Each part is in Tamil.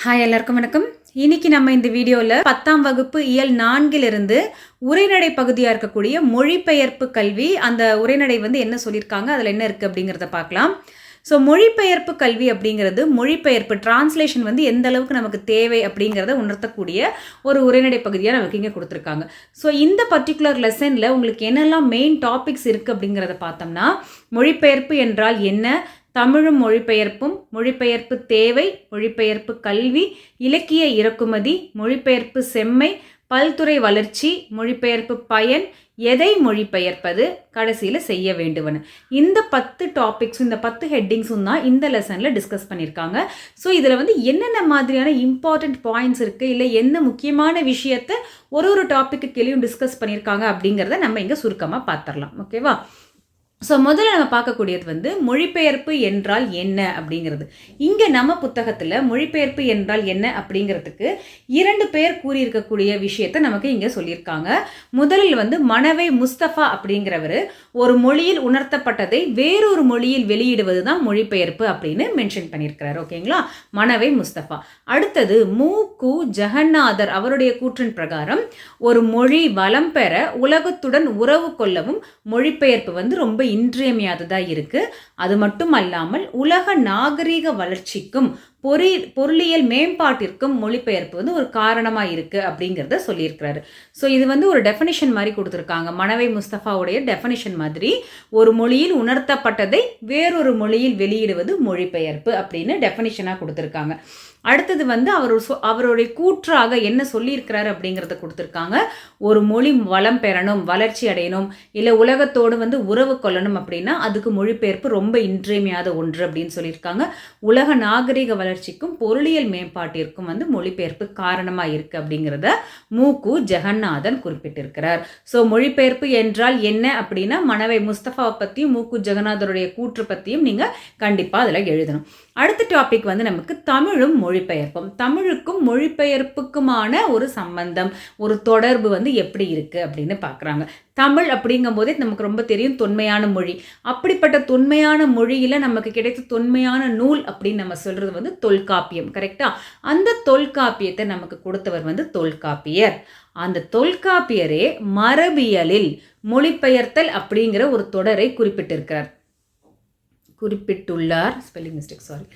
ஹாய் எல்லாருக்கும் வணக்கம். இன்னைக்கு நம்ம இந்த வீடியோவில் 10ஆம் வகுப்பு இயல் 4 உரைநடை பகுதியாக இருக்கக்கூடிய மொழிபெயர்ப்பு கல்வி, அந்த உரைநடை என்ன சொல்லியிருக்காங்க, அதில் என்ன இருக்குது அப்படிங்கிறத பார்க்கலாம். ஸோ மொழிபெயர்ப்பு கல்வி அப்படிங்கிறது மொழிபெயர்ப்பு டிரான்ஸ்லேஷன் எந்த அளவுக்கு நமக்கு தேவை அப்படிங்கிறத உணர்த்தக்கூடிய ஒரு உரைநடை பகுதியாக நமக்கு இங்கே கொடுத்துருக்காங்க. ஸோ இந்த பர்டிகுலர் லெசனில் உங்களுக்கு என்னெல்லாம் மெயின் டாபிக்ஸ் இருக்குது அப்படிங்கிறத பார்த்தோம்னா, மொழிபெயர்ப்பு என்றால் என்ன, தமிழும் மொழிபெயர்ப்பும், மொழிபெயர்ப்பு தேவை, மொழிபெயர்ப்பு கல்வி, இலக்கிய இறக்குமதி, மொழிபெயர்ப்பு செம்மை, பல்துறை வளர்ச்சி, மொழிபெயர்ப்பு பயன், எதை மொழிபெயர்ப்பது, கடைசியில் செய்ய வேண்டுவன. இந்த 10 டாபிக்ஸும் இந்த 10 ஹெட்டிங்ஸும் தான் இந்த லெசனில் டிஸ்கஸ் பண்ணியிருக்காங்க. ஸோ இதில் என்னென்ன மாதிரியான இம்பார்ட்டண்ட் பாயிண்ட்ஸ் இருக்குது, இல்லை என்ன முக்கியமான விஷயத்தை ஒரு டாப்பிக்கு கீழேயும் டிஸ்கஸ் பண்ணியிருக்காங்க அப்படிங்கிறத நம்ம இங்கே சுருக்கமாக பார்த்துடலாம். ஓகேவா? ஸோ முதல்ல நம்ம பார்க்கக்கூடியது மொழிபெயர்ப்பு என்றால் என்ன அப்படிங்கிறது. இங்கே நம்ம புத்தகத்தில் மொழிபெயர்ப்பு என்றால் என்ன அப்படிங்கிறதுக்கு 2 பேர் கூறியிருக்கக்கூடிய விஷயத்தை நமக்கு இங்கே சொல்லியிருக்காங்க. முதலில் மனவை முஸ்தபா அப்படிங்கிறவர் ஒரு மொழியில் உணர்த்தப்பட்டதை வேறொரு மொழியில் வெளியிடுவது தான் மொழிபெயர்ப்பு அப்படின்னு மென்ஷன் பண்ணியிருக்கிறார். ஓகேங்களா? மனவை முஸ்தபா. அடுத்தது மு.கு. ஜெகநாதர் அவருடைய கூற்றின் பிரகாரம் ஒரு மொழி வளம் பெற உலகத்துடன் உறவு கொள்ளவும் மொழிபெயர்ப்பு ரொம்ப இன்றியமையாததாக இருக்குது. அது மட்டும் அல்லாமல் உலக நாகரீக வளர்ச்சிக்கும் பொருளியல் மேம்பாட்டிற்கும் மொழிபெயர்ப்பு ஒரு காரணமாக இருக்குது அப்படிங்கிறத சொல்லியிருக்கிறாரு. ஸோ இது ஒரு டெஃபினிஷன் மாதிரி கொடுத்துருக்காங்க. மனவை முஸ்தபாவுடைய டெஃபினிஷன் மாதிரி ஒரு மொழியில் உணர்த்தப்பட்டதை வேறொரு மொழியில் வெளியிடுவது மொழிபெயர்ப்பு அப்படின்னு டெஃபினிஷனாக கொடுத்துருக்காங்க. அடுத்தது அவருடைய கூற்றாக என்ன சொல்லியிருக்கிறாரு அப்படிங்கிறத கொடுத்துருக்காங்க. ஒரு மொழி வளம் பெறணும், வளர்ச்சி அடையணும், இல்லை உலகத்தோடு உறவு கொள்ளணும் அப்படின்னா அதுக்கு மொழிபெயர்ப்பு ரொம்ப இன்றியமையாத ஒன்று அப்படின்னு சொல்லியிருக்காங்க. உலக நாகரிக வளர்ச்சிக்கும் பொருளியல் மேம்பாட்டிற்கும் மொழிபெயர்ப்பு காரணமாக இருக்குது அப்படிங்கிறத மு.கு. ஜெகநாதன் குறிப்பிட்டிருக்கிறார். ஸோ மொழிபெயர்ப்பு என்றால் என்ன அப்படின்னா மனவை முஸ்தபாவை பற்றியும் மு.கு. ஜெகநாதருடைய கூற்று பற்றியும் நீங்கள் கண்டிப்பாக அதில் எழுதணும். அடுத்த டாபிக் நமக்கு தமிழும் மொழிபெயர்ப்பும். தமிழுக்கும் மொழிபெயர்ப்புக்குமான ஒரு சம்பந்தம், ஒரு தொடர்பு எப்படி இருக்குது அப்படின்னு பார்க்குறாங்க. தமிழ் அப்படிங்கும் போதே நமக்கு ரொம்ப தெரியும், தொன்மையான மொழி. அப்படிப்பட்ட தொன்மையான மொழியில் நமக்கு கிடைத்த தொன்மையான நூல் அப்படின்னு நம்ம சொல்கிறது தொல்காப்பியம். கரெக்டாக? அந்த தொல்காப்பியத்தை நமக்கு கொடுத்தவர் தொல்காப்பியர். அந்த தொல்காப்பியரே மரபியலில் மொழிபெயர்த்தல் அப்படிங்கிற ஒரு தொடரை குறிப்பிட்டுள்ளார். Spelling mistake, sorry.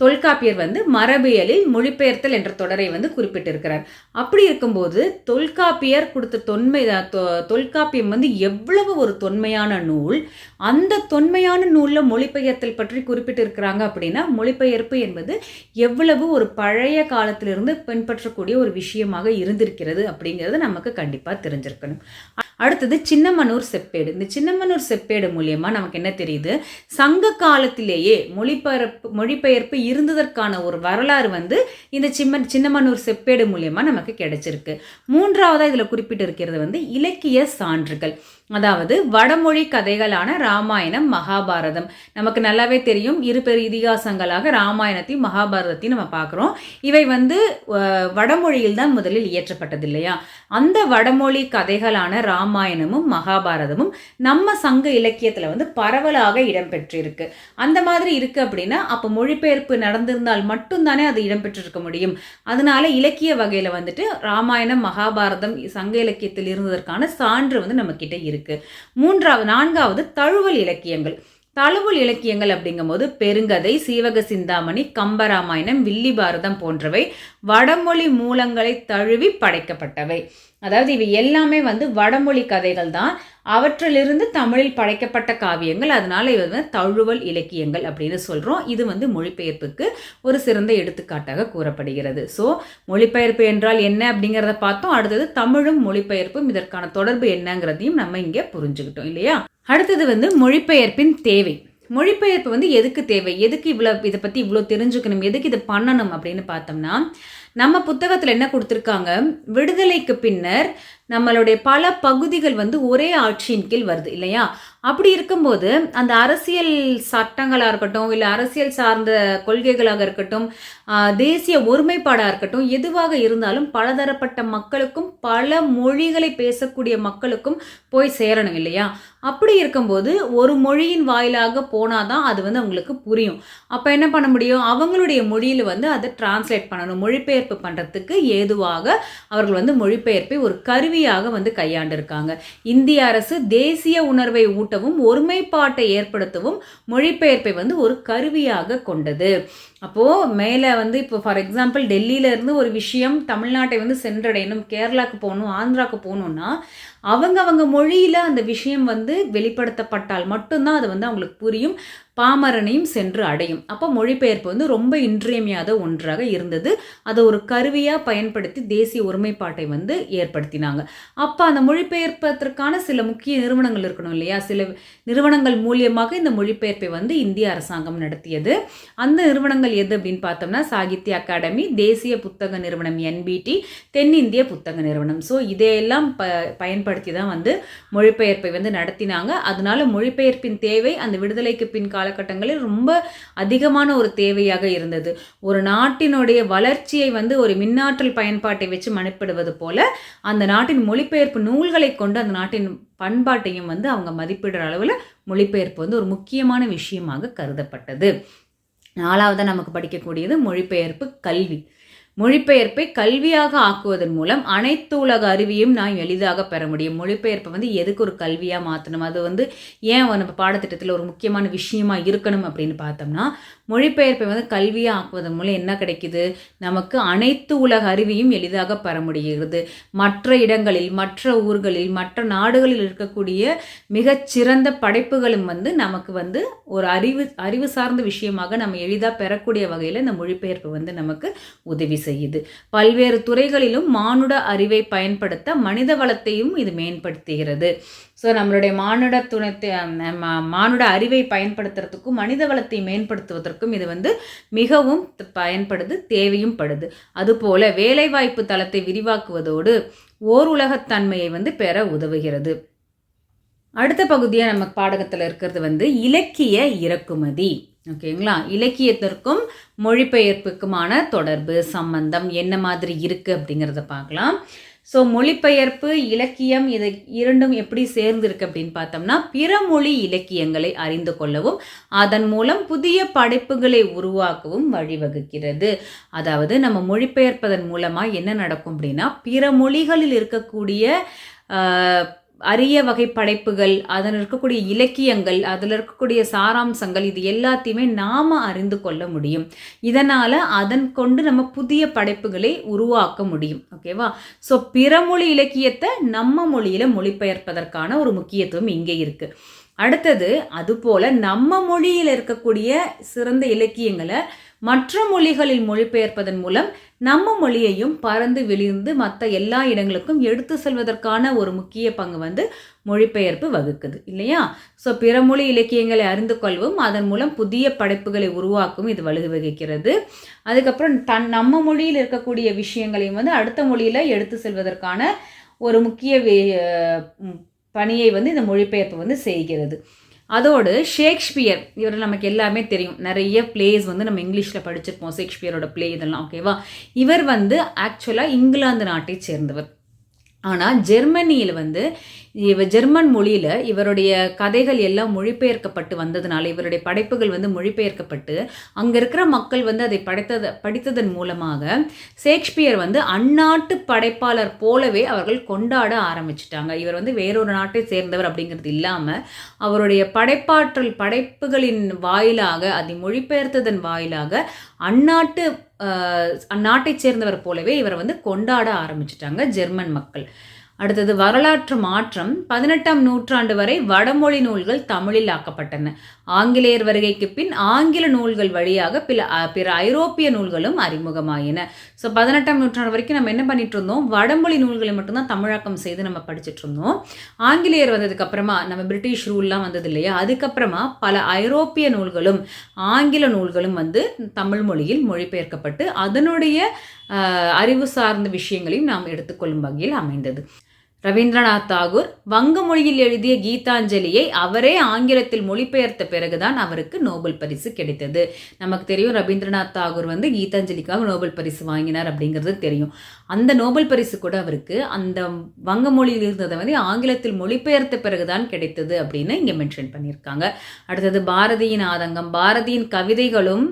தொல்காப்பியர் மரபியலில் மொழிபெயர்த்தல் என்ற தொடரை குறிப்பிட்டிருக்கிறார். அப்படி இருக்கும்போது தொல்காப்பியர் கொடுத்த தொல்காப்பியம் எவ்வளவு ஒரு தொன்மையான நூல், அந்த தொன்மையான நூலில் மொழிபெயர்த்தல் பற்றி குறிப்பிட்டிருக்கிறாங்க அப்படின்னா மொழிபெயர்ப்பு என்பது எவ்வளவு ஒரு பழைய காலத்திலிருந்து பின்பற்றக்கூடிய ஒரு விஷயமாக இருந்திருக்கிறது அப்படிங்கிறது நமக்கு கண்டிப்பாக தெரிஞ்சிருக்கணும். அடுத்தது சின்னமனூர் செப்பேடு. இந்த சின்னமனூர் செப்பேடு மூலியமாக நமக்கு என்ன தெரியுது, சங்க காலத்திலேயே மொழிபெயர்ப்பு இருந்ததற்கான ஒரு வரலாறு இந்த சின்னமனூர் செப்பேடு மூலியமாக நமக்கு கிடைச்சிருக்கு. மூன்றாவதாக இதில் குறிப்பிட்டிருக்கிறது இலக்கிய சான்றுகள். அதாவது வடமொழி கதைகளான ராமாயணம், மகாபாரதம். நமக்கு நல்லாவே தெரியும், இரு பெரு இதிகாசங்களாக ராமாயணத்தையும் மகாபாரதத்தையும் நம்ம பார்க்குறோம். இவை வடமொழியில் தான் முதலில் இயற்றப்பட்டது இல்லையா? அந்த வடமொழி கதைகளான ராமாயணமும் மகாபாரதமும் நம்ம சங்க இலக்கியத்தில் பரவலாக இடம்பெற்றிருக்கு. அந்த மாதிரி இருக்குது அப்படின்னா அப்போ மொழிபெயர்ப்பு நடந்திருந்தால் மட்டும்தானே அது இடம்பெற்றிருக்க முடியும். அதனால இலக்கிய வகையில் ராமாயணம், மகாபாரதம் சங்க இலக்கியத்தில் இருந்ததற்கான சான்று நம்ம கிட்ட இருக்கு. நான்காவது தழுவல் இலக்கியங்கள். தழுவல் இலக்கியங்கள் அப்படிங்கும்போது பெருங்கதை, சீவக சிந்தாமணி, கம்பராமாயணம், வில்லி பாரதம் போன்றவை வடமொழி மூலங்களை தழுவி படைக்கப்பட்டவை. அதாவது இவை எல்லாமே வடமொழி கதைகள் தான், அவற்றிலிருந்து தமிழில் படைக்கப்பட்ட காவியங்கள். அதனால இவை தழுவல் இலக்கியங்கள் அப்படின்னு சொல்கிறோம். இது மொழிபெயர்ப்புக்கு ஒரு சிறந்த எடுத்துக்காட்டாக கூறப்படுகிறது. ஸோ மொழிபெயர்ப்பு என்றால் என்ன அப்படிங்கிறத பார்த்தோம். அடுத்தது தமிழும் மொழிபெயர்ப்பும் இதற்கான தொடர்பு என்னங்கிறதையும் நம்ம இங்கே புரிஞ்சுக்கிட்டோம் இல்லையா? அடுத்தது மொழிபெயர்ப்பின் தேவை. மொழிபெயர்ப்பு எதுக்கு தேவை, எதுக்கு இதை பற்றி இவ்வளோ தெரிஞ்சுக்கணும், எதுக்கு இதை பண்ணணும் அப்படின்னு பார்த்தோம்னா, நம்ம புத்தகத்தில் என்ன கொடுத்துருக்காங்க, விடுதலைக்கு பின்னர் நம்மளுடைய பல பகுதிகள் வந்து ஒரே ஆட்சியின் கீழ் வருது இல்லையா? அப்படி இருக்கும்போது அந்த அரசியல் சட்டங்களாக இருக்கட்டும், இல்லை அரசியல் சார்ந்த கொள்கைகளாக இருக்கட்டும், தேசிய ஒருமைப்பாடாக இருக்கட்டும், எதுவாக இருந்தாலும் பலதரப்பட்ட மக்களுக்கும் பல மொழிகளை பேசக்கூடிய மக்களுக்கும் போய் சேரணும் இல்லையா? அப்படி இருக்கும்போது ஒரு மொழியின் வாயிலாக போனாதான் அது வந்து அவங்களுக்கு புரியும். அப்போ என்ன பண்ண முடியும்? அவங்களுடைய மொழியில் வந்து அதை டிரான்ஸ்லேட் பண்ணணும். மொழிபெயர்ப்பு பண்ணுறதுக்கு ஏதுவாக அவர்கள் வந்து மொழிபெயர்ப்பை ஒரு கருவியாக வந்து கையாண்டிருக்காங்க. இந்திய அரசு தேசிய உணர்வை ஊட்டவும் ஒருமைப்பாட்டை ஏற்படுத்தவும் மொழிபெயர்ப்பை வந்து ஒரு கருவியாக கொண்டது. அப்போது மேலே வந்து இப்போ ஃபார் எக்ஸாம்பிள் டெல்லியிலேருந்து ஒரு விஷயம் தமிழ்நாட்டை வந்து சென்றடையணும், கேரளாவுக்கு போகணும், ஆந்திராவுக்கு போகணுன்னா அவங்க மொழியில் அந்த விஷயம் வந்து வெளிப்படுத்தப்பட்டால் மட்டும்தான் அது வந்து அவங்களுக்கு புரியும், பாமரனையும் சென்று அடையும். அப்போ மொழிபெயர்ப்பு வந்து ரொம்ப இன்றியமையாத ஒன்றாக இருந்தது. அதை ஒரு கருவியாக பயன்படுத்தி தேசிய ஒருமைப்பாட்டை வந்து ஏற்படுத்தினாங்க. அப்போ அந்த மொழிபெயர்ப்பதற்கான சில முக்கிய நிறுவனங்கள் இருக்கணும் இல்லையா? சில நிறுவனங்கள் மூலியமாக இந்த மொழிபெயர்ப்பை வந்து இந்திய அரசாங்கம் நடத்தியது. அந்த நிறுவனங்கள் எது அப்படின்னு பார்த்தோம்னா சாகித்ய அகாடமி, தேசிய புத்தக நிறுவனம் NBT, தென்னிந்திய புத்தக நிறுவனம். ஸோ இதையெல்லாம் பயன்படுத்தி தான் வந்து மொழிபெயர்ப்பை வந்து நடத்தினாங்க. அதனால மொழிபெயர்ப்பின் தேவை அந்த விடுதலைக்கு பின் காலகட்டங்களில் ரொம்ப அதிகமான ஒரு தேவையாக இருந்தது. ஒரு நாட்டினுடைய வளர்ச்சியை வந்து ஒரு மின்னாற்றல் பயன்பாட்டை வச்சு மதிப்பிடுவது போல அந்த நாட்டின் மொழிபெயர்ப்பு நூல்களை கொண்டு அந்த நாட்டின் பண்பாட்டையும் வந்து அவங்க மதிப்பிடுற அளவில் மொழிபெயர்ப்பு வந்து ஒரு முக்கியமான விஷயமாக கருதப்பட்டது. 4வதாக நமக்கு படிக்கக்கூடியது மொழிபெயர்ப்பு கல்வி. மொழிபெயர்ப்பை கல்வியாக ஆக்குவதன் மூலம் அனைத்து உலக அறிவியும் நான் எளிதாக பெற முடியும். மொழிபெயர்ப்பை வந்து எதுக்கு ஒரு கல்வியாக மாற்றணும், அது வந்து ஏன் நம்ம பாடத்திட்டத்தில் ஒரு முக்கியமான விஷயமா இருக்கணும் அப்படின்னு பார்த்தோம்னா, மொழிபெயர்ப்பை வந்து கல்வியாக ஆக்குவதன் மூலம் என்ன கிடைக்குது? நமக்கு அனைத்து உலக அறிவியும் எளிதாக பெற முடிகிறது. மற்ற இடங்களில், மற்ற ஊர்களில், மற்ற நாடுகளில் இருக்கக்கூடிய மிகச்சிறந்த படைப்புகளும் வந்து நமக்கு வந்து ஒரு அறிவு சார்ந்த விஷயமாக நம்ம எளிதாக பெறக்கூடிய வகையில் இந்த மொழிபெயர்ப்பு வந்து நமக்கு உதவி செய்யுது. பல்வேறு துறைகளிலும் மானுட அறிவை பயன்படுத்த மனித வளத்தையும் இது மேம்படுத்துகிறது. ஸோ நம்மளுடைய மானுட அறிவை பயன்படுத்துறதுக்கும் மனித வளத்தை மேம்படுத்துவதற்கும் இது வந்து மிகவும் பயன்படுது, தேவையும் படுது. அதுபோல வேலைவாய்ப்பு தளத்தை விரிவாக்குவதோடு ஓர் உலகத்தன்மையை வந்து பெற உதவுகிறது. அடுத்த பகுதியாக நம்ம பாடகத்தில் இருக்கிறது வந்து இலக்கிய இறக்குமதி. ஓகேங்களா? இலக்கியத்திற்கும் மொழிபெயர்ப்புக்குமான தொடர்பு, சம்பந்தம் என்ன மாதிரி இருக்குது அப்படிங்கிறத பார்க்கலாம். ஸோ மொழிபெயர்ப்பு, இலக்கியம் இது இரண்டும் எப்படி சேர்ந்துருக்கு அப்படின்னு பார்த்தோம்னா, பிற மொழி இலக்கியங்களை அறிந்து கொள்ளவும் அதன் மூலம் புதிய படைப்புகளை உருவாக்கவும் வழிவகுக்கிறது. அதாவது நம்ம மொழிபெயர்ப்பதன் மூலமாக என்ன நடக்கும் அப்படின்னா, பிற மொழிகளில் இருக்கக்கூடிய அரிய வகை படைப்புகள், அதில் இருக்கக்கூடிய இலக்கியங்கள், அதில் இருக்கக்கூடிய சாராம்சங்கள், இது எல்லாத்தையுமே நாம் அறிந்து கொள்ள முடியும். இதனால் அதன் கொண்டு நம்ம புதிய படைப்புகளை உருவாக்க முடியும். ஓகேவா? ஸோ பிறமொழி இலக்கியத்தை நம்ம மொழியில் மொழிபெயர்ப்பதற்கான ஒரு முக்கியத்துவம் இங்கே இருக்குது. அடுத்தது அதுபோல் நம்ம மொழியில் இருக்கக்கூடிய சிறந்த இலக்கியங்களை மற்ற மொழிகளில் மொழிபெயர்ப்பதன் மூலம் நம்ம மொழியையும் பறந்து விழிந்து மற்ற எல்லா இடங்களுக்கும் எடுத்து செல்வதற்கான ஒரு முக்கிய பங்கு வந்து மொழிபெயர்ப்பு வகுக்குது இல்லையா? ஸோ பிற மொழி இலக்கியங்களை அறிந்து கொள்வோம், அதன் மூலம் புதிய படைப்புகளை உருவாக்கும் இது வழிவகுக்கிறது. அதுக்கப்புறம் நம்ம மொழியில் இருக்கக்கூடிய விஷயங்களையும் வந்து அடுத்த மொழியில் எடுத்து செல்வதற்கான ஒரு முக்கிய பணியை வந்து இந்த மொழிபெயர்ப்பு வந்து செய்கிறது. அதோடு ஷேக்ஸ்பியர், இவர் நமக்கு எல்லாமே தெரியும், நிறைய பிளேஸ் வந்து நம்ம இங்கிலீஷில் படிச்சிருப்போம், ஷேக்ஸ்பியரோட பிளே இதெல்லாம். ஓகேவா? இவர் வந்து ஆக்சுவலாக இங்கிலாந்து நாட்டை சேர்ந்தவர். ஆனால் ஜெர்மனியில் வந்து ஜெர்மன் மொழியில் இவருடைய கதைகள் எல்லாம் மொழிபெயர்க்கப்பட்டு வந்ததுனால, இவருடைய படைப்புகள் வந்து மொழிபெயர்க்கப்பட்டு அங்கே இருக்கிற மக்கள் வந்து அதை படித்ததன் மூலமாக ஷேக்ஸ்பியர் வந்து அந்நாட்டு படைப்பாளர் போலவே அவர்கள் கொண்டாட ஆரம்பிச்சிட்டாங்க. இவர் வந்து வேறொரு நாட்டை சேர்ந்தவர் அப்படிங்கிறது இல்லாமல் அவருடைய படைப்புகளின் வாயிலாக, அதை மொழிபெயர்த்ததன் வாயிலாக அந்நாட்டை சேர்ந்தவர் போலவே இவரை வந்து கொண்டாட ஆரம்பிச்சிட்டாங்க ஜெர்மன் மக்கள். அடுத்தது வரலாற்று மாற்றம். 18ஆம் நூற்றாண்டு வரை வடமொழி நூல்கள் தமிழில் ஆக்கப்பட்டன. ஆங்கிலேயர் வருகைக்கு பின் ஆங்கில நூல்கள் வழியாக பிற ஐரோப்பிய நூல்களும் அறிமுகமாயின. ஸோ 18ஆம் நூற்றாண்டு வரைக்கும் நம்ம என்ன பண்ணிட்டு இருந்தோம்? வடமொழி நூல்களை மட்டும்தான் தமிழாக்கம் செய்து நம்ம படிச்சுட்டு இருந்தோம். ஆங்கிலேயர் வந்ததுக்கு அப்புறமா, நம்ம பிரிட்டிஷ் ரூல்லாம் வந்தது இல்லையா, அதுக்கப்புறமா பல ஐரோப்பிய நூல்களும் ஆங்கில நூல்களும் வந்து தமிழ் மொழியில் மொழிபெயர்க்கப்பட்டு அதனுடைய அறிவு சார்ந்த விஷயங்களையும் நாம் எடுத்துக்கொள்ளும் வகையில் அமைந்தது. ரவீந்திரநாத் தாகூர் வங்க மொழியில் எழுதிய கீதாஞ்சலியை அவரே ஆங்கிலத்தில் மொழிபெயர்த்த பிறகுதான் அவருக்கு நோபல் பரிசு கிடைத்தது. நமக்கு தெரியும் ரவீந்திரநாத் தாகூர் வந்து கீதாஞ்சலிக்காக நோபல் பரிசு வாங்கினார் அப்படிங்கிறது தெரியும். அந்த நோபல் பரிசு கூட அவருக்கு அந்த வங்க மொழியில் இருந்ததை வந்து ஆங்கிலத்தில் மொழிபெயர்த்த பிறகுதான் கிடைத்தது அப்படின்னு இங்கே மென்ஷன் பண்ணியிருக்காங்க. அடுத்தது பாரதியின் ஆதங்கம். பாரதியின் கவிதைகளும்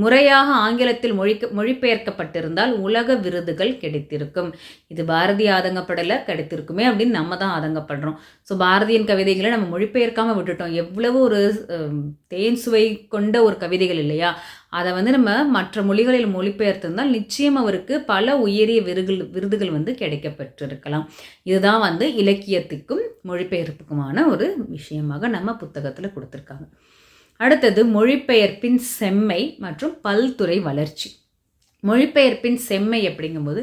முறையாக ஆங்கிலத்தில் மொழிபெயர்க்கப்பட்டிருந்தால் உலக விருதுகள் கிடைத்திருக்கும். இது பாரதி ஆதங்கப்படலை, கிடைத்திருக்குமே அப்படின்னு நம்ம தான் ஆதங்கப்படுறோம். ஸோ பாரதியின் கவிதைகளை நம்ம மொழிபெயர்க்காமல் விட்டுட்டோம். எவ்வளவு ஒரு தேன் சுவை கொண்ட ஒரு கவிதைகள் இல்லையா? அதை வந்து நம்ம மற்ற மொழிகளில் மொழிபெயர்த்திருந்தால் நிச்சயம் அவருக்கு பல உயரிய விருதுகள் வந்து கிடைக்கப்பெற்றிருக்கலாம். இதுதான் வந்து இலக்கியத்துக்கும் மொழிபெயர்ப்புக்குமான ஒரு விஷயமாக நம்ம புத்தகத்தில் கொடுத்துருக்காங்க. அடுத்தது மொழிபெயர்ப்பின் செம்மை மற்றும் பல்துறை வளர்ச்சி. மொழிபெயர்ப்பின் செம்மை அப்படிங்கும்போது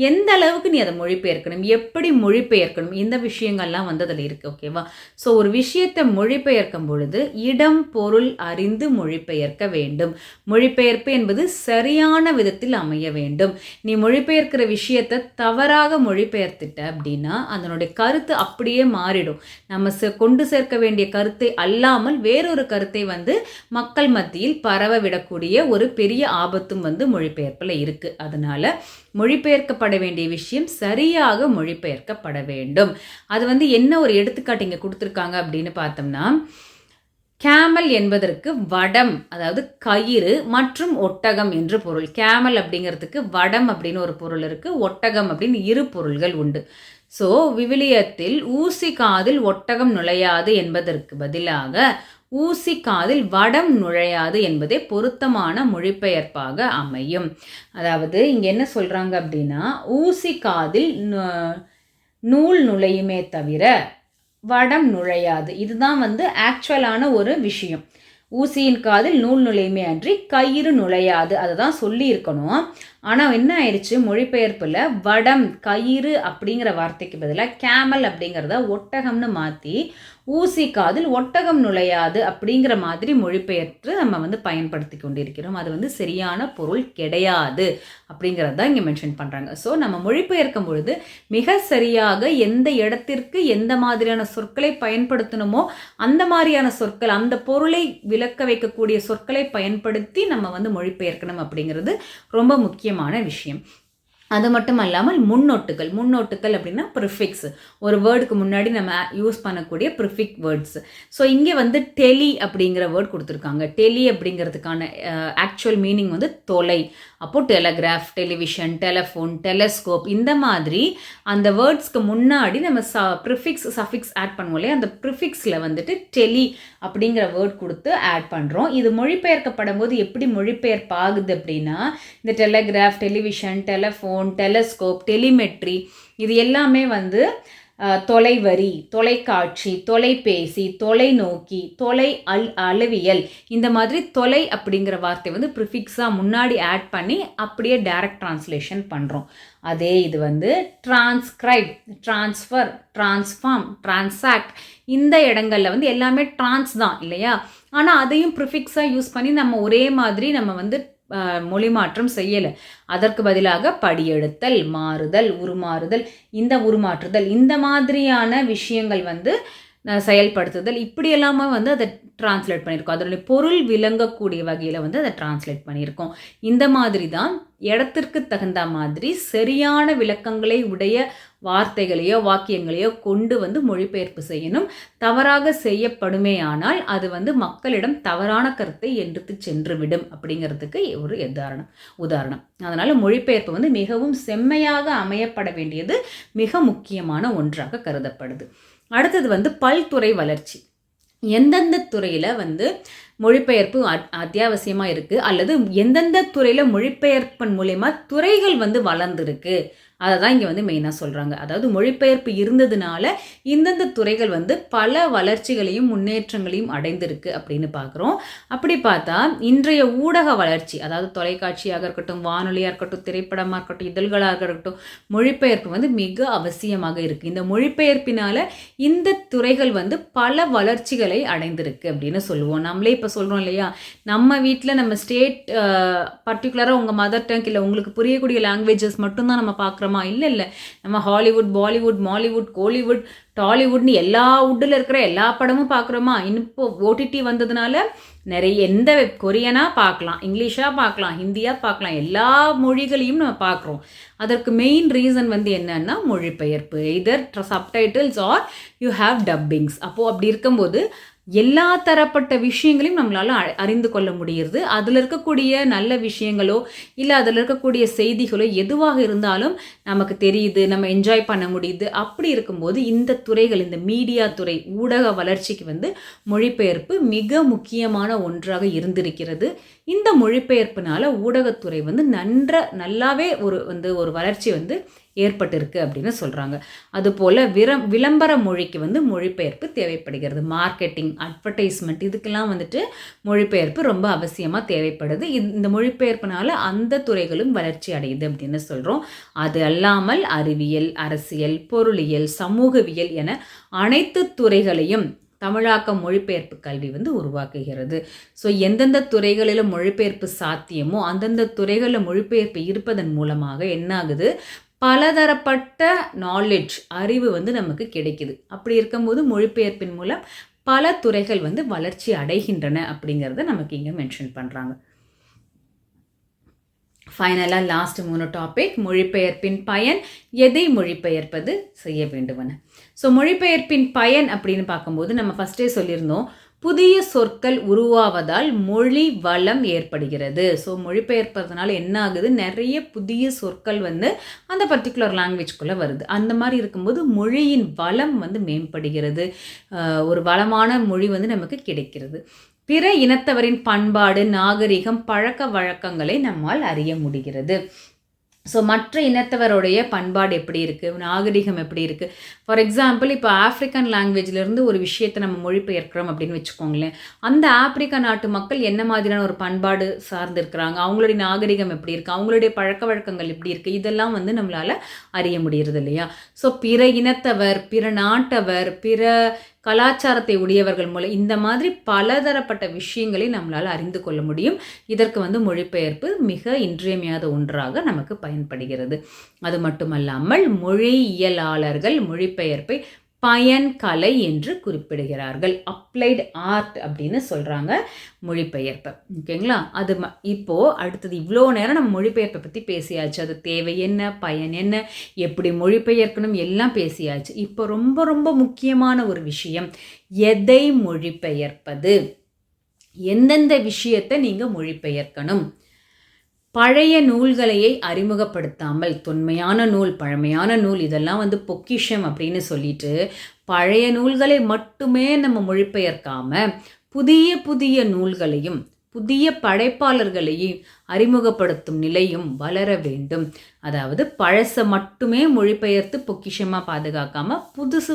எந்த அளவுக்கு நீ அதை மொழிபெயர்க்கணும், எப்படி மொழிபெயர்க்கணும், இந்த விஷயங்கள்லாம் வந்து அதில் இருக்குது. ஓகேவா? ஸோ ஒரு விஷயத்தை மொழிபெயர்க்கும் பொழுது இடம் பொருள் அறிந்து மொழிபெயர்க்க வேண்டும். மொழிபெயர்ப்பு என்பது சரியான விதத்தில் அமைய வேண்டும். நீ மொழிபெயர்க்கிற விஷயத்தை தவறாக மொழிபெயர்த்துட்ட அப்படின்னா அதனுடைய கருத்து அப்படியே மாறிடும். நம்ம கொண்டு சேர்க்க வேண்டிய கருத்தை அல்லாமல் வேறொரு கருத்தை வந்து மக்கள் மத்தியில் பரவ விடக்கூடிய ஒரு பெரிய ஆபத்தும் வந்து மொழிபெயர்ப்பு இருக்கு. அதனால மொழிபெயர்க்கப்பட வேண்டிய விஷயம் சரியாக மொழிபெயர்க்கப்பட வேண்டும். அது வந்து என்ன ஒரு எடுத்துக்காட்டு இங்க கொடுத்திருக்காங்க அப்படின்னு பார்த்தோம்னா, கேமல் என்பதற்கு வடம், அதாவது கயிறு மற்றும் ஒட்டகம் என்று பொருள். கேமல் அப்படிங்கிறதுக்கு வடம் அப்படின்னு ஒரு பொருள் இருக்கு, ஒட்டகம் அப்படின்னு இரு பொருள்கள் உண்டு. ஸோ விவிலியத்தில் ஊசி காதில் ஒட்டகம் நுழையாது என்பதற்கு பதிலாக ஊசி காதில் வடம் நுழையாது என்பதே பொருத்தமான மொழிபெயர்ப்பாக அமையும். அதாவது இங்கே என்ன சொல்கிறாங்க அப்படின்னா, ஊசி காதில் நூல் நுழையுமே தவிர வடம் நுழையாது. இதுதான் வந்து ஆக்சுவலான ஒரு விஷயம். ஊசியின் காதில் நூல் நுழையுமே அன்றி கயிறு நுழையாது, அதை தான் சொல்லி இருக்கணும். ஆனால் என்ன ஆயிடுச்சு, மொழிபெயர்ப்பில் வடம் கயிறு அப்படிங்கிற வார்த்தைக்கு பதிலாக கேமல் அப்படிங்கிறத ஒட்டகம்னு மாற்றி ஊசி காதில் ஒட்டகம் நுழையாது அப்படிங்கிற மாதிரி மொழிபெயர்த்து நம்ம வந்து பயன்படுத்தி கொண்டிருக்கிறோம். அது வந்து சரியான பொருள் கிடையாது அப்படிங்கிறது தான் இங்கே மென்ஷன் பண்ணுறாங்க. ஸோ நம்ம மொழிபெயர்க்கும் பொழுது மிக சரியாக எந்த இடத்திற்கு எந்த மாதிரியான சொற்களை பயன்படுத்தணுமோ அந்த மாதிரியான சொற்கள், அந்த பொருளை விளக்க வைக்கக்கூடிய சொற்களை பயன்படுத்தி நம்ம வந்து மொழிபெயர்க்கணும் அப்படிங்கிறது ரொம்ப முக்கியமான விஷயம். அது மட்டும் அல்லாமல் முன்னோட்டுகள் அப்படின்னா ப்ரிஃபிக்ஸ், ஒரு வேர்டுக்கு முன்னாடி நம்ம யூஸ் பண்ணக்கூடிய ப்ரிஃபிக் வேர்ட்ஸ். ஸோ இங்கே வந்து டெலி அப்படிங்கிற வேர்ட் கொடுத்துருக்காங்க. டெலி அப்படிங்கிறதுக்கான ஆக்சுவல் மீனிங் வந்து தொலை. அப்போது டெலகிராஃப், டெலிவிஷன், டெலஃபோன், டெலஸ்கோப், இந்த மாதிரி அந்த வேர்ட்ஸ்க்கு முன்னாடி நம்ம ப்ரிஃபிக்ஸ் சஃபிக்ஸ் ஆட் பண்ணுவோம் இல்லையா, அந்த ப்ரிஃபிக்ஸில் வந்துட்டு டெலி அப்படிங்கிற வேர்ட் கொடுத்து ஆட் பண்ணுறோம். இது மொழிபெயர்க்கப்படும் போது எப்படி மொழிபெயர்ப்பு ஆகுது அப்படின்னா, இந்த telegraph, television, telephone, telescope, telemetry, இது எல்லாமே வந்து தொலைவரி, தொலைக்காட்சி, தொலைபேசி, தொலைநோக்கி, அளவியல், இந்த மாதிரி தொலை அப்படிங்கிற வார்த்தை வந்து ப்ரிஃபிக்ஸாக முன்னாடி ஆட் பண்ணி அப்படியே டைரக்ட் டிரான்ஸ்லேஷன் பண்ணுறோம். அதே இது வந்து டிரான்ஸ்கிரைப், டிரான்ஸ்ஃபர், டிரான்ஸ்ஃபார்ம், டிரான்சாக்ட், இந்த இடங்களில் வந்து எல்லாமே டிரான்ஸ் தான் இல்லையா? ஆனால் அதையும் ப்ரிஃபிக்ஸாக யூஸ் பண்ணி நம்ம ஒரே மாதிரி நம்ம வந்து மொழி மாற்றம் செய்யலை. அதற்கு பதிலாக படியெடுத்தல், மாறுதல், உருமாறுதல், இந்த உருமாற்றுதல், இந்த மாதிரியான விஷயங்கள் வந்து செயல்படுத்துதல், இப்படி எல்லாமே வந்து அதை டிரான்ஸ்லேட் பண்ணியிருக்கோம். அதனுடைய பொருள் விளங்கக்கூடிய வகையில் வந்து அதை டிரான்ஸ்லேட் பண்ணியிருக்கோம். இந்த மாதிரி தான் இடத்திற்கு தகுந்த மாதிரி சரியான விளக்கங்களை உடைய வார்த்தைகளையோ வாக்கியங்களையோ கொண்டு வந்து மொழிபெயர்ப்பு செய்யணும். தவறாக செய்யப்படுமே ஆனால் அது வந்து மக்களிடம் தவறான கருத்தை எடுத்து சென்று விடும் அப்படிங்கிறதுக்கு ஒரு உதாரணம். அதனால் மொழிபெயர்ப்பு வந்து மிகவும் செம்மையாக அமையப்பட வேண்டியது மிக முக்கியமான ஒன்றாக கருதப்படுது. அடுத்தது வந்து பல்துறை வளர்ச்சி. எந்தெந்த துறையில் வந்து மொழிபெயர்ப்பு அத்தியாவசியமாக இருக்குது, அல்லது எந்தெந்த துறையில் மொழிபெயர்ப்பின் மூலயமா துறைகள் வந்து வளர்ந்துருக்கு, அதை தான் இங்கே வந்து மெயினாக சொல்கிறாங்க. அதாவது மொழிபெயர்ப்பு இருந்ததுனால இந்தந்த துறைகள் வந்து பல வளர்ச்சிகளையும் முன்னேற்றங்களையும் அடைந்திருக்கு அப்படின்னு பார்க்குறோம். அப்படி பார்த்தா இன்றைய ஊடக வளர்ச்சி, அதாவது தொலைக்காட்சியாக இருக்கட்டும், வானொலியாக இருக்கட்டும், திரைப்படமாக இருக்கட்டும், இதழ்களாக இருக்கட்டும், மொழிபெயர்ப்பு வந்து மிக அவசியமாக இருக்குது. இந்த மொழிபெயர்ப்பினால் இந்த துறைகள் வந்து பல வளர்ச்சிகளை அடைந்திருக்கு அப்படின்னு சொல்லுவோம். நம்மளே இப்போ சொல்கிறோம் இல்லையா, நம்ம வீட்டில் நம்ம ஸ்டேட் பர்டிகுலராக உங்கள் மதர் டங் இல்லை உங்களுக்கு புரியக்கூடிய லாங்குவேஜஸ் மட்டும்தான் நம்ம பார்க்குற பார்க்குறோமா? இல்லை, நம்ம ஹாலிவுட், பாலிவுட், மாலிவுட், கோலிவுட், டாலிவுட்னு எல்லா வுட்டில் இருக்கிற எல்லா படமும் பார்க்குறோமா? இப்போ ஓடிடி வந்ததுனால நிறைய எந்த கொரியனாக பார்க்கலாம், இங்கிலீஷாக பார்க்கலாம், ஹிந்தியாக பார்க்கலாம், எல்லா மொழிகளையும் நம்ம பார்க்குறோம். அதற்கு மெயின் ரீசன் வந்து என்னன்னா மொழிபெயர்ப்பு. Either subtitles or you have dubbings. அப்போது அப்படி இருக்கும்போது எல்லா தரப்பட்ட விஷயங்களையும் நம்மளால் அறிந்து கொள்ள முடியுது. அதில் இருக்கக்கூடிய நல்ல விஷயங்களோ இல்லை அதில் இருக்கக்கூடிய செய்திகளோ எதுவாக இருந்தாலும் நமக்கு தெரியுது, நம்ம என்ஜாய் பண்ண முடியுது. அப்படி இருக்கும்போது இந்த துறைகள், இந்த மீடியா துறை, ஊடக வளர்ச்சிக்கு வந்து மொழிபெயர்ப்பு மிக முக்கியமான ஒன்றாக இருந்திருக்கிறது. இந்த மொழிபெயர்ப்புனால ஊடகத்துறை வந்து நல்லாவே ஒரு வளர்ச்சி வந்து ஏற்பட்டிருக்கு அப்படின்னு சொல்கிறாங்க. அதுபோல் விளம்பர மொழிக்கு வந்து மொழிபெயர்ப்பு தேவைப்படுகிறது. மார்க்கெட்டிங், அட்வர்டைஸ்மெண்ட், இதுக்கெல்லாம் வந்துட்டு மொழிபெயர்ப்பு ரொம்ப அவசியமாக தேவைப்படுது. இந்த மொழிபெயர்ப்புனால அந்த துறைகளும் வளர்ச்சி அடையுது அப்படின்னு சொல்கிறோம். அது அல்லாமல் அறிவியல், அரசியல், பொருளியல், சமூகவியல் என அனைத்து துறைகளையும் தமிழாக்க மொழிபெயர்ப்பு கல்வி வந்து உருவாக்குகிறது. ஸோ எந்தெந்த துறைகளில் மொழிபெயர்ப்பு சாத்தியமோ அந்தந்த துறைகளில் மொழிபெயர்ப்பு இருப்பதன் மூலமாக என்ன ஆகுது, பலதரப்பட்ட நாலேஜ், அறிவு வந்து நமக்கு கிடைக்குது. அப்படி இருக்கும்போது மொழிபெயர்ப்பின் மூலம் பல துறைகள் வந்து வளர்ச்சி அடைகின்றன அப்படிங்கிறத நமக்கு இங்கே மென்ஷன் பண்ணுறாங்க. ஃபைனலாக லாஸ்ட் 3 டாபிக், மொழிபெயர்ப்பின் பயன், எதை மொழிபெயர்ப்பது செய்ய வேண்டுமென. ஸோ மொழிபெயர்ப்பின் பயன் அப்படின்னு பார்க்கும்போது நம்ம ஃபஸ்ட்டே சொல்லியிருந்தோம், புதிய சொற்கள் உருவாவதால் மொழி வளம் ஏற்படுகிறது. ஸோ மொழிபெயர்ப்பதனால என்ன ஆகுது, நிறைய புதிய சொற்கள் வந்து அந்த பர்டிகுலர் லாங்குவேஜ்குள்ளே வருது. அந்த மாதிரி இருக்கும்போது மொழியின் வளம் வந்து மேம்படுகிறது. ஒரு வளமான மொழி வந்து நமக்கு கிடைக்கிறது. பிற இனத்தவரின் பண்பாடு, நாகரிகம், பழக்க வழக்கங்களை நம்மால் அறிய முடிகிறது. ஸோ மற்ற இனத்தவருடைய பண்பாடு எப்படி இருக்குது, நாகரிகம் எப்படி இருக்குது. ஃபார் எக்ஸாம்பிள், இப்போ ஆஃப்ரிக்கன் லாங்குவேஜ்லேருந்து ஒரு விஷயத்தை நம்ம மொழிபெயர்க்கிறோம் அப்படின்னு வச்சுக்கோங்களேன். அந்த ஆப்பிரிக்கா நாட்டு மக்கள் என்ன மாதிரியான ஒரு பண்பாடு சார்ந்து இருக்கிறாங்க, அவங்களுடைய நாகரிகம் எப்படி இருக்குது, அவங்களுடைய பழக்க வழக்கங்கள் எப்படி இருக்குது, இதெல்லாம் வந்து நம்மளால் அறிய முடிகிறது இல்லையா. ஸோ பிற இனத்தவர், பிற நாட்டவர், பிற கலாச்சாரத்தை உடையவர்கள் மூலம் இந்த மாதிரி பலதரப்பட்ட விஷயங்களை நம்மளால் அறிந்து கொள்ள முடியும். இதற்கு வந்து மொழிபெயர்ப்பு மிக இன்றியமையாத ஒன்றாக நமக்கு பயன்படுகிறது. அது மட்டுமல்லாமல் மொழியியலாளர்கள் மொழிபெயர்ப்பை பயன்கலை என்று குறிப்பிடுகிறார்கள். அப்ளைடு ஆர்ட் அப்படின்னு சொல்கிறாங்க மொழிபெயர்ப்பை. ஓகேங்களா. இப்போது அடுத்தது இவ்வளோ நேரம் நம்ம மொழிபெயர்ப்பை பற்றி பேசியாச்சு. அது தேவை என்ன, பயன் என்ன, எப்படி மொழிபெயர்க்கணும் எல்லாம் பேசியாச்சு. இப்போ ரொம்ப ரொம்ப முக்கியமான ஒரு விஷயம், எதை மொழிபெயர்ப்பது, எந்தெந்த விஷயத்தை நீங்கள் மொழிபெயர்க்கணும். பழைய நூல்களையே அறிமுகப்படுத்தாமல், தொன்மையான நூல், பழமையான நூல், இதெல்லாம் வந்து பொக்கிஷம் அப்படின்னு சொல்லிட்டு பழைய நூல்களை மட்டுமே நம்ம மொழிபெயர்க்காம புதிய புதிய நூல்களையும் புதிய படைப்பாளர்களையும் அறிமுகப்படுத்தும் நிலையும் வளர வேண்டும். அதாவது பழசை மட்டுமே மொழிபெயர்த்து பொக்கிஷமாக பாதுகாக்காமல்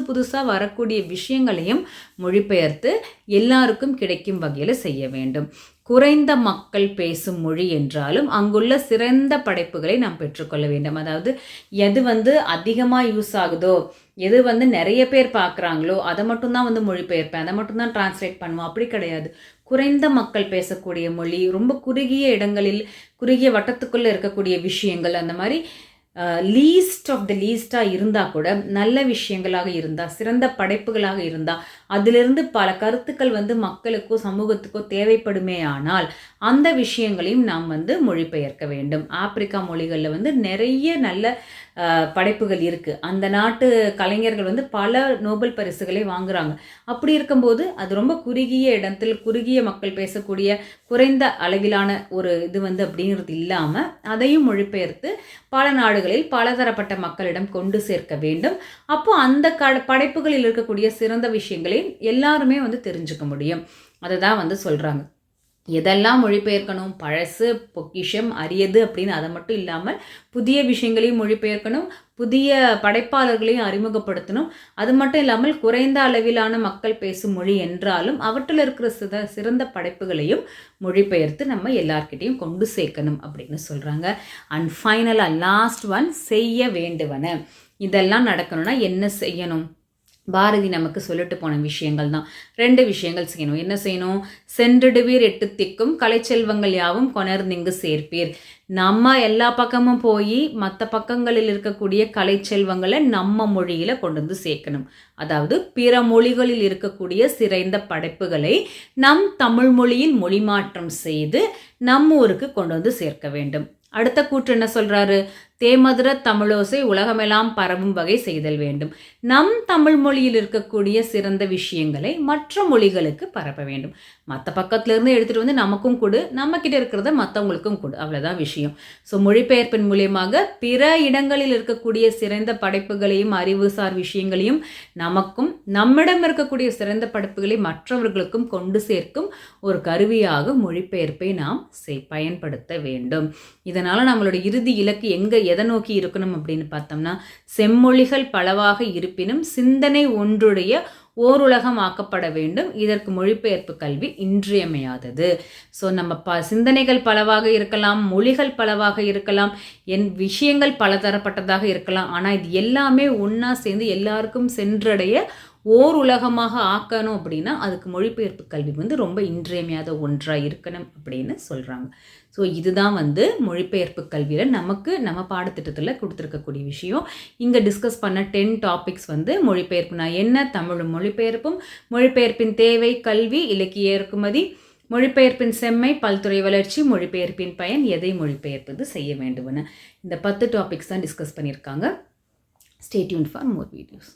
புதுசாக வரக்கூடிய விஷயங்களையும் மொழிபெயர்த்து எல்லாருக்கும் கிடைக்கும் வகையில் செய்ய வேண்டும். குறைந்த மக்கள் பேசும் மொழி என்றாலும் அங்குள்ள சிறந்த படைப்புகளை நாம் பெற்றுக்கொள்ள வேண்டும். அதாவது எது வந்து அதிகமாக யூஸ் ஆகுதோ, எது வந்து நிறைய பேர் பார்க்குறாங்களோ அதை மட்டும்தான் வந்து மொழிபெயர்ப்பேன், அதை மட்டும்தான் டிரான்ஸ்லேட் பண்ணுவோம். அப்படி கிடையாது. குறைந்த மக்கள் பேசக்கூடிய மொழி, ரொம்ப குறுகிய இடங்களில் குறுகிய வட்டத்துக்குள்ளே இருக்கக்கூடிய விஷயங்கள், அந்த மாதிரி லீஸ்ட் ஆஃப் த லீஸ்டாக இருந்தால் கூட நல்ல விஷயங்களாக இருந்தால், சிறந்த படைப்புகளாக இருந்தால், அதிலிருந்து பல கருத்துக்கள் வந்து மக்களுக்கோ சமூகத்துக்கோ தேவைப்படுமே ஆனால் அந்த விஷயங்களையும் நாம் வந்து மொழிபெயர்க்க வேண்டும். ஆப்பிரிக்கா மொழிகளில் வந்து நிறைய நல்ல படைப்புகள் இருக்குது. அந்த நாட்டு கலைஞர்கள் வந்து பல நோபல் பரிசுகளை வாங்குறாங்க. அப்படி இருக்கும்போது அது ரொம்ப குறுகிய இடத்தில் குறுகிய மக்கள் பேசக்கூடிய குறைந்த அளவிலான ஒரு இது வந்து அப்படிங்கிறது இல்லாமல் அதையும் மொழிபெயர்த்து பல நாடுகளில் பலதரப்பட்ட மக்களிடம் கொண்டு சேர்க்க வேண்டும். அப்போ அந்த படைப்புகளில் இருக்கக்கூடிய சிறந்த விஷயங்களை எல்லாருமே வந்து தெரிஞ்சுக்க முடியும். அதை தான் வந்து சொல்கிறாங்க. எதெல்லாம் மொழிபெயர்க்கணும், பழசு பொக்கிஷம் அரியது அப்படின்னு அதை மட்டும் இல்லாமல் புதிய விஷயங்களையும் மொழிபெயர்க்கணும், புதிய படைப்பாளர்களையும் அறிமுகப்படுத்தணும். அது மட்டும் இல்லாமல் குறைந்த அளவிலான மக்கள் பேசும் மொழி என்றாலும் அவற்றில் இருக்கிற சிறந்த படைப்புகளையும் மொழிபெயர்த்து நம்ம எல்லார்கிட்டையும் கொண்டு சேர்க்கணும் அப்படின்னு சொல்கிறாங்க. அண்ட் ஃபைனலாக லாஸ்ட் ஒன், செய்ய வேண்டுவன. இதெல்லாம் நடக்கணும்னா என்ன செய்யணும்? பாரதி நமக்கு சொல்லிட்டு போன விஷயங்கள் தான். 2 விஷயங்கள் செய்யணும். என்ன செய்யணும்? சென்றிடுவீர் 8 திக்கும் கலைச்செல்வங்கள் யாவும் கொணர்ந்திங்கு சேர்ப்பீர். நம்ம எல்லா பக்கமும் போய் மற்ற பக்கங்களில் இருக்கக்கூடிய கலைச்செல்வங்களை நம்ம மொழியில் கொண்டு வந்து சேர்க்கணும். அதாவது பிற மொழிகளில் இருக்கக்கூடிய சிறந்த படைப்புகளை நம் தமிழ் மொழியில் மொழிமாற்றம் செய்து நம்ம ஊருக்கு கொண்டு வந்து சேர்க்க வேண்டும். அடுத்த கூற்று என்ன சொல்றாரு? தேமதுர தமிழோசை உலகமெல்லாம் பரவும் வகை செய்தல் வேண்டும். நம் தமிழ் மொழியில் இருக்கக்கூடிய சிறந்த விஷயங்களை மற்ற மொழிகளுக்கு பரப்ப வேண்டும். மற்ற பக்கத்துல இருந்து எடுத்துட்டு வந்து நமக்கும் கொடு, நம்ம கிட்ட இருக்கிறத மற்றவங்களுக்கும் கொடு, அவ்வளவுதான் விஷயம். ஸோ மொழிபெயர்ப்பின் மூலியமாக பிற இடங்களில் இருக்கக்கூடிய சிறந்த படைப்புகளையும் அறிவுசார் விஷயங்களையும் நமக்கும், நம்மிடம் இருக்கக்கூடிய சிறந்த படைப்புகளை மற்றவர்களுக்கும் கொண்டு சேர்க்கும் ஒரு கருவியாக மொழிபெயர்ப்பை நாம் பயன்படுத்த வேண்டும். இதனால நம்மளோட இறுதி இலக்கு எதை நோக்கி இருக்கணும் அப்படின்னு பார்த்தோம்னா, செம்மொழிகள் பலவாக இருப்பினும் சிந்தனை ஒன்றுடைய ஓருலகம் ஆக்கப்பட வேண்டும். இதற்கு மொழிபெயர்ப்பு கல்வி இன்றியமையாதது. ஸோ நம்ம சிந்தனைகள் பலவாக இருக்கலாம், மொழிகள் பலவாக இருக்கலாம், விஷயங்கள் பலதரப்பட்டதாக இருக்கலாம். ஆனால் இது எல்லாமே ஒன்றா சேர்ந்து எல்லாருக்கும் சென்றடைய ஓர் உலகமாக ஆக்கணும் அப்படின்னா அதுக்கு மொழிபெயர்ப்பு கல்வி ரொம்ப இன்றியமையாத ஒன்றாக இருக்கணும் அப்படின்னு சொல்கிறாங்க. ஸோ இதுதான் மொழிபெயர்ப்பு கல்வியில் நமக்கு நம்ம பாடத்திட்டத்தில் கொடுத்துருக்கக்கூடிய விஷயம். இங்கே டிஸ்கஸ் பண்ண 10 டாபிக்ஸ் மொழிபெயர்ப்புனா என்ன, தமிழ் மொழிபெயர்ப்பும், மொழிபெயர்ப்பின் தேவை, கல்வி, இலக்கிய இறக்குமதி, மொழிபெயர்ப்பின் செம்மை, பல்துறை வளர்ச்சி, மொழிபெயர்ப்பின் பயன், எதை மொழிபெயர்ப்பது செய்ய வேண்டும்னு இந்த 10 டாபிக்ஸ் தான் டிஸ்கஸ் பண்ணியிருக்காங்க. Stay tuned for more videos.